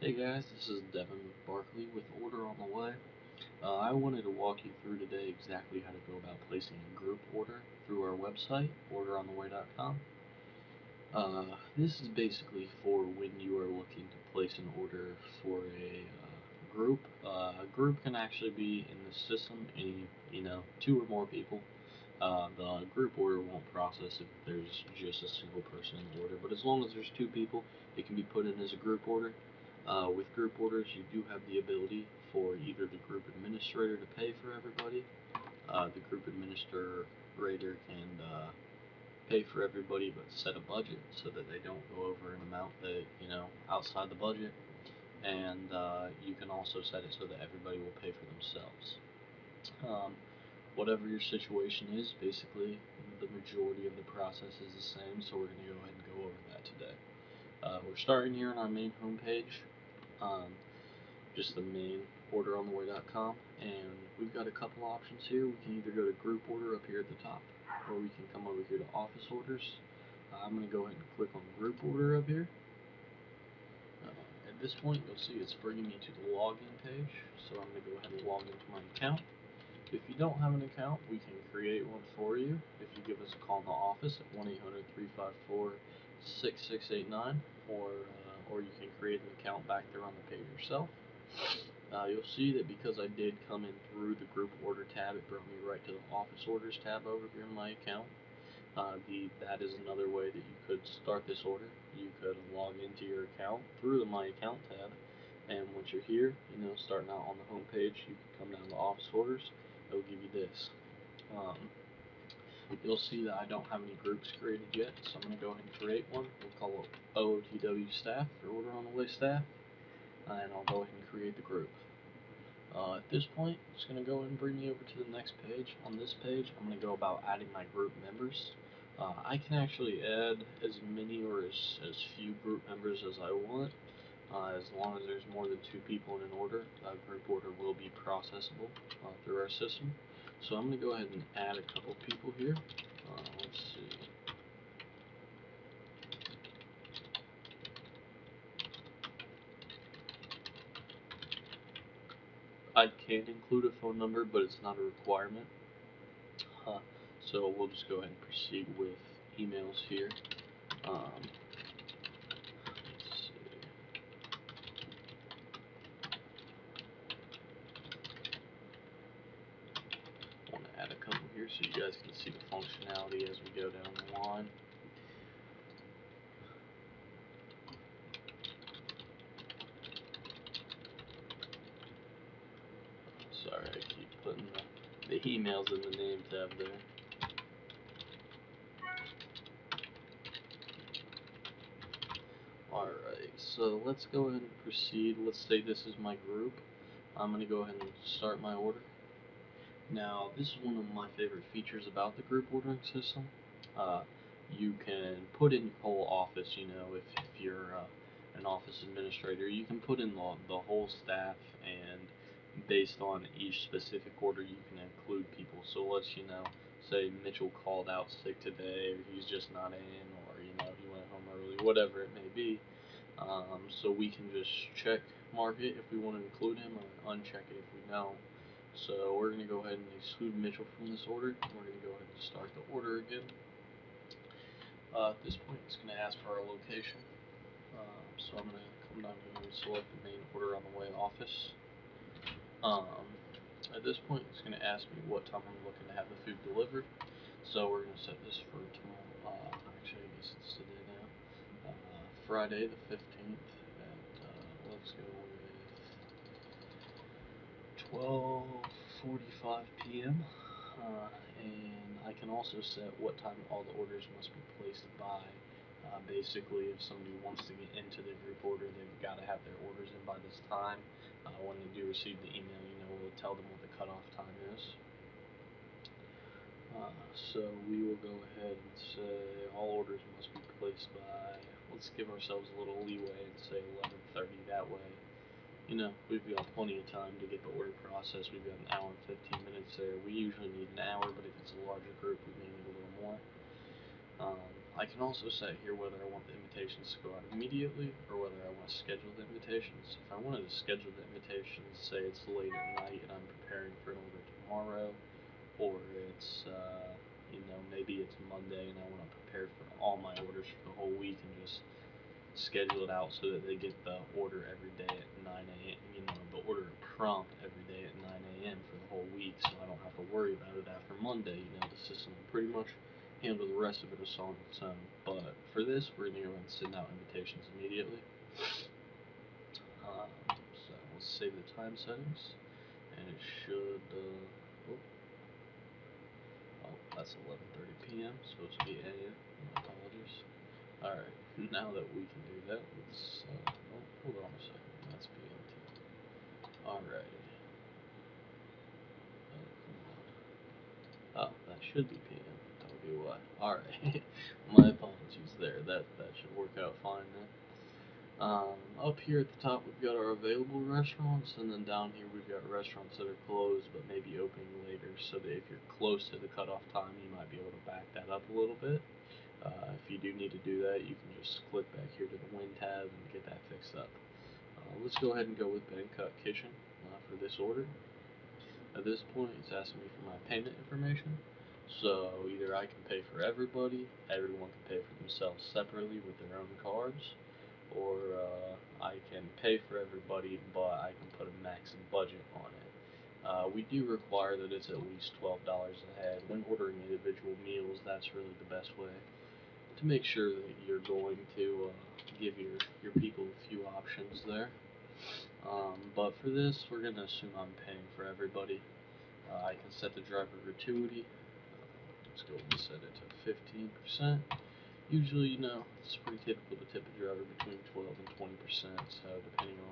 Hey guys, this is Devin Barkley with Order on the Way. I wanted to walk you through today exactly how to go about placing a group order through our website, orderontheway.com. This is basically for when you are looking to place an order for a group. A group can actually be in the system, two or more people. The group order won't process if there's just a single person in the order, but as long as there's two people, it can be put in as a group order. With group orders, you do have the ability for either the group administrator to pay for everybody. The group administrator can pay for everybody, but set a budget so that they don't go over an amount that outside the budget. And you can also set it so that everybody will pay for themselves. Um, Whatever your situation is, basically the majority of the process is the same. So we're going to go ahead and go over that today. We're starting here on our main homepage. Um, just the main orderontheway.com, and we've got a couple options here. We can either go to group order up here at the top, or we can come over here to office orders. I'm going to go ahead and click on group order up here. At this point, you'll see it's bringing me to the login page, so I'm going to go ahead and log into my account. If you don't have an account, we can create one for you if you give us a call in the office at 1-800-354-6689, or you can create an account back there on the page yourself. You'll see that because I did come in through the group order tab, it brought me right to the office orders tab over here in my account. That is another way that you could start this order. You could log into your account through the My Account tab, and once you're here, starting out on the home page, you can come down to Office Orders. It'll give you this. Um, you'll see that I don't have any groups created yet, so I'm going to go ahead and create one. We'll call it OOTW Staff, or Order on the Way Staff, and I'll go ahead and create the group. At this point, it's going to go ahead and bring me over to the next page. On this page, I'm going to go about adding my group members. I can actually add as many or as few group members as I want. As long as there's more than two people in an order, a group order will be processable through our system. So I'm going to go ahead and add a couple people here. Let's see. I can include a phone number, but it's not a requirement. Uh, so we'll just go ahead and proceed with emails here. Let's see. I want to add a couple here so you guys can see the functionality as we go down the line. Sorry, I keep putting the emails in the name tab there. Alright, so let's go ahead and proceed. Let's say this is my group. I'm going to go ahead and start my order. Now, this is one of my favorite features about the group ordering system. Uh, you can put in your whole office, if you're an office administrator, you can put in the whole staff, and based on each specific order, you can include people. So let's, say Mitchell called out sick today, or he's just not in, or, he went home early, whatever it may be. So we can just check mark it if we want to include him, or uncheck it if we don't. So we're going to go ahead and exclude Mitchell from this order. We're going to go ahead and start the order again. At this point, it's going to ask for our location. So I'm going to come down here and select the main order on the way office. At this point, it's going to ask me what time I'm looking to have the food delivered. So we're going to set this for tomorrow. Actually, I guess it's today now. Friday the 15th at, let's go with 12:45 p.m. And I can also set what time all the orders must be placed by. Basically, if somebody wants to get into the group order, they've got to have their orders in by this time. When they do receive the email, we'll tell them what the cutoff time is. So we will go ahead and say all orders must be placed by, let's give ourselves a little leeway and say 11:30. That way, we've got plenty of time to get the order processed. We've got an hour and 15 minutes there. We usually need an hour, but if it's a larger group, we may need a little more. I can also set here whether I want the invitations to go out immediately or whether I want to schedule the invitations. If I wanted to schedule the invitations, say it's late at night and I'm preparing for an order tomorrow, or it's maybe it's Monday and I want to prepare for all my orders for the whole week and just schedule it out so that they get the order every day at 9 a.m. The order prompt every day at 9 a.m. for the whole week, so I don't have to worry about it after Monday. The system will pretty much handle the rest of it on its own. But for this, we're going to go ahead and send out invitations immediately. So let's save the time settings, and it should. That's 11:30 p.m. Supposed to be a.m. My apologies. Alright, now that we can do that, let's, hold on a second, that's PM too. Alrighty. Oh, that should be PM, that'll be why. Alright, my apologies there, that should work out fine then. Up here at the top we've got our available restaurants, and then down here we've got restaurants that are closed but maybe opening later, so that if you're close to the cutoff time you might be able to back that up a little bit. If you do need to do that, you can just click back here to the Win tab and get that fixed up. Let's go ahead and go with Bangkok Kitchen for this order. At this point, it's asking me for my payment information. So either I can pay for everybody, everyone can pay for themselves separately with their own cards, or I can pay for everybody, but I can put a maximum budget on it. We do require that it's at least $12 a head. When ordering individual meals, that's really the best way to make sure that you're going to give your people a few options there. But for this, we're going to assume I'm paying for everybody. I can set the driver gratuity. Let's go and set it to 15%. Usually, it's pretty typical to tip a driver between 12 and 20%. So depending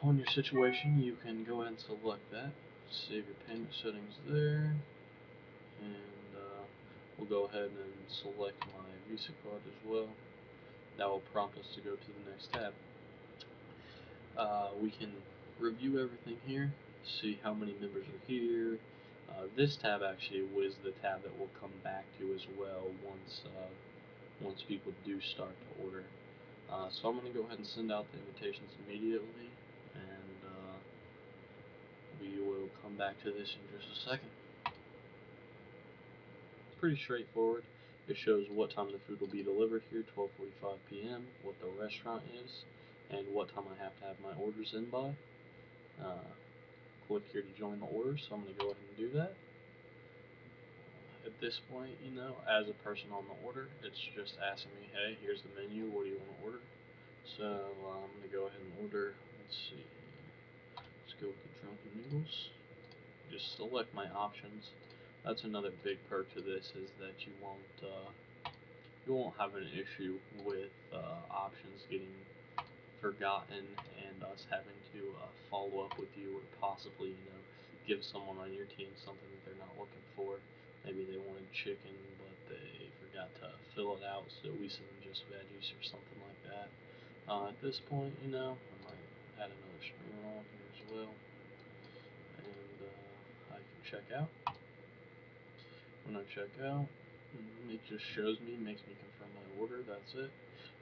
on your situation, you can go ahead and select that. Save your payment settings there, and we'll go ahead and select my Visa card as well. That will prompt us to go to the next tab. We can review everything here, see how many members are here. This tab actually was the tab that we'll come back to as well once people do start to order. So I'm going to go ahead and send out the invitations immediately, and we will come back to this in just a second. It's pretty straightforward. It shows what time the food will be delivered here, 12:45 p.m., what the restaurant is, and what time I have to have my orders in by. Click here to join the order, so I'm going to go ahead and do that. At this point, as a person on the order, it's just asking me, hey, here's the menu, what do you want to order? So I'm going to go ahead and order, let's see, let's go with the drunken noodles. Just select my options. That's another big perk to this, is that you won't have an issue with options getting forgotten and us having to follow up with you, or possibly give someone on your team something that they're not looking for. Maybe they wanted chicken but they forgot to fill it out, so we send them just veggies or something like that. At this point, I might add another string on here as well, and I can check out. When I check out, it just shows me, makes me confirm my order. That's it.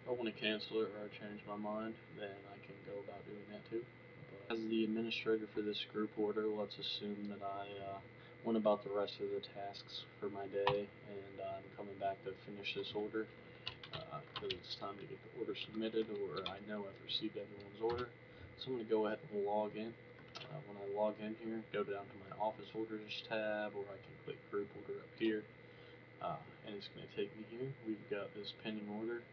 If I want to cancel it or I change my mind, then I can go about doing that too. But as the administrator for this group order, let's assume that I went about the rest of the tasks for my day, and I'm coming back to finish this order because it's time to get the order submitted, or I know I've received everyone's order. So I'm going to go ahead and log in. When I log in here, go down to my office orders tab, or I can click group order up here. And it's going to take me here. We've got this pending order.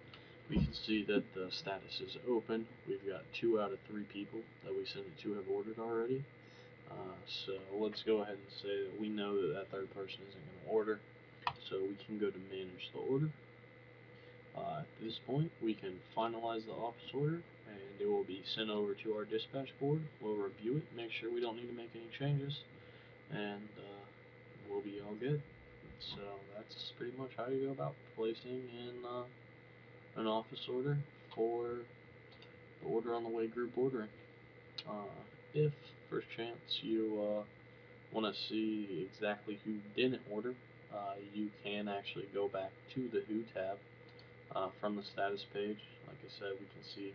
We can see that the status is open. We've got 2 out of 3 people that we sent it to have ordered already. So let's go ahead and say that we know that that third person isn't going to order. So we can go to manage the order. At this point, we can finalize the office order, and it will be sent over to our dispatch board. We'll review it, make sure we don't need to make any changes, and we'll be all good. So that's pretty much how you go about placing in an office order for the order on the way group ordering. If first chance you want to see exactly who didn't order, You can actually go back to the Who tab from the status page. Like I said, we can see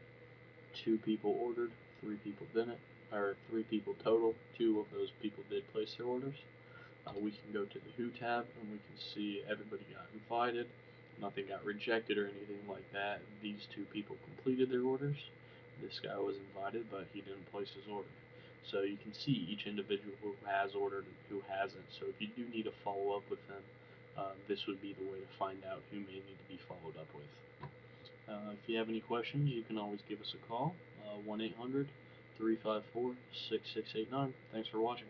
2 people ordered, 3 people didn't, or 3 people total. 2 of those people did place their orders. We can go to the Who tab and we can see everybody got invited. Nothing got rejected or anything like that. These 2 people completed their orders. This guy was invited, but he didn't place his order. So you can see each individual who has ordered and who hasn't. So if you do need to follow up with them, this would be the way to find out who may need to be followed up with. If you have any questions, you can always give us a call, 1-800-354-6689. Thanks for watching.